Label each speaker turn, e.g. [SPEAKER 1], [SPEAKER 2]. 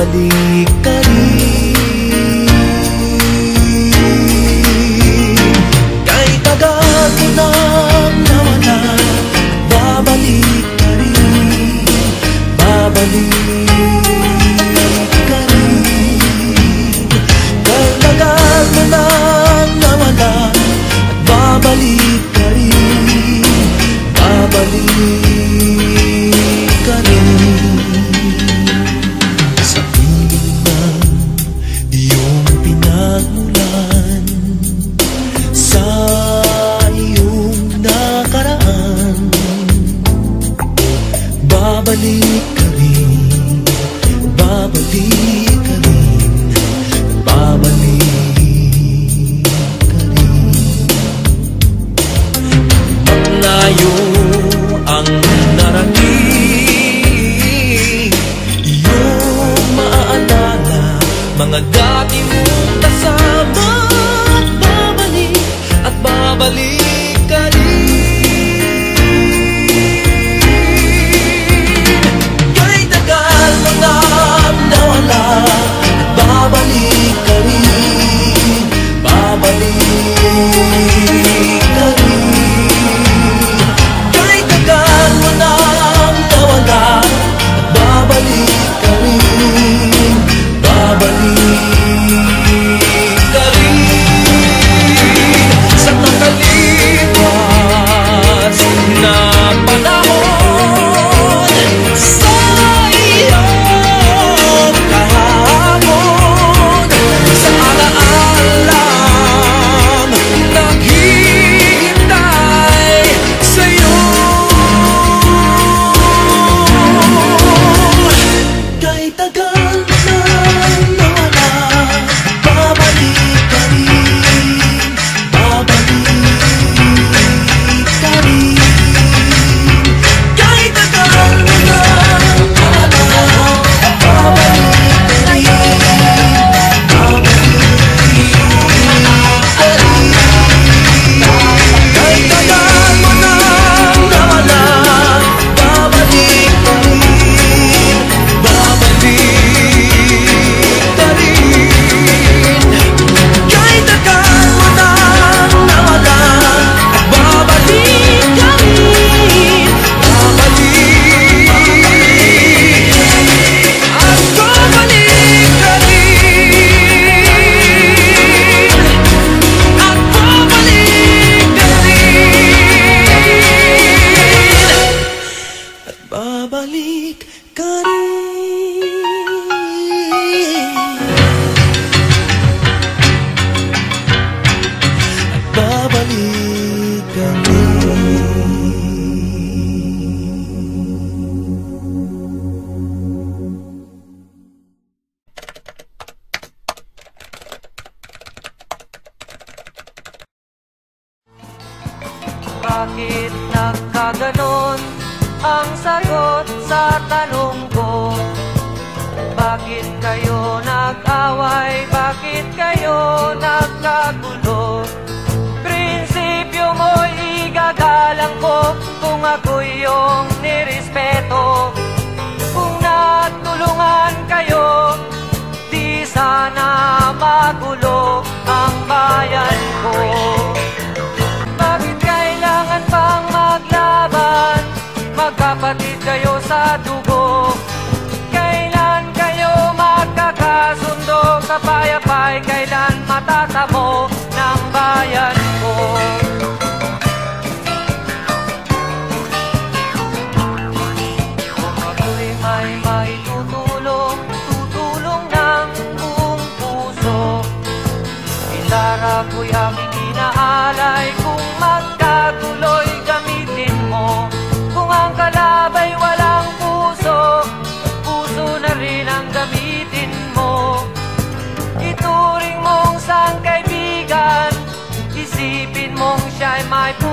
[SPEAKER 1] babalik ka rin. Kahit tagal mo nang nawala, babalik ka rin, babalik ka rin. Kahit tagal mo nang nawala, babalik ka rin, babalik ka rin. Sa piling ng iyong pinagmulan, sa iyong nakaraan, babalik ka rin, babalik ka rin, babalik ka rin. Malayo ang narating, iyong maaalala mga dati mong kasama, at babalik ka rin. Kahit tagal mo nang nawala, babalik ka rin, babalik ka rin. Kahit tagal mo nang nawala, babalik ka rin, babalik ka rin. Sa nakalipas na panahon, sa iyong kahapon, sa alaalang naghihintay sa'yo. Kahit tagal mo nang nawala, babalik ka rin, babalik ka rin. Kahit tagal mo nang nawala, babalik ka rin, babalik ka rin. Kahit tagal mo nang nawala, babalik ka rin, babalik ka rin. Kahit tagal mo nang nawala, babalik ka rin, babalik at babalik ka rin, at babalik ka rin, at babalik ka rin, at babalik ka
[SPEAKER 2] Bakit nagkaganon ang sagot sa tanong ko? Bakit kayo nag-away? Bakit kayo nagkagulo? Prinsipyo mo'y igagalang ko kung ako'y iyong nirespeto. Kung nagtulungan kayo, di sana magulo ang bayan ko. Bakit kailangan pang maglaban? Magkapatid kayo sa dugo. Kailan kayo magkakasundo? Kapayapay, kailan matatamo ng bayan ko? Kung ako'y may maitutulong, tutulong ng buong puso. Gitara ko'y aking inaalay, kung magkatuloy gamitin mo. Kung ang kalabay walang puso, puso na rin ang gamitin mo. Ituring mong sang kaibigan, isipin mong siya'y may puso.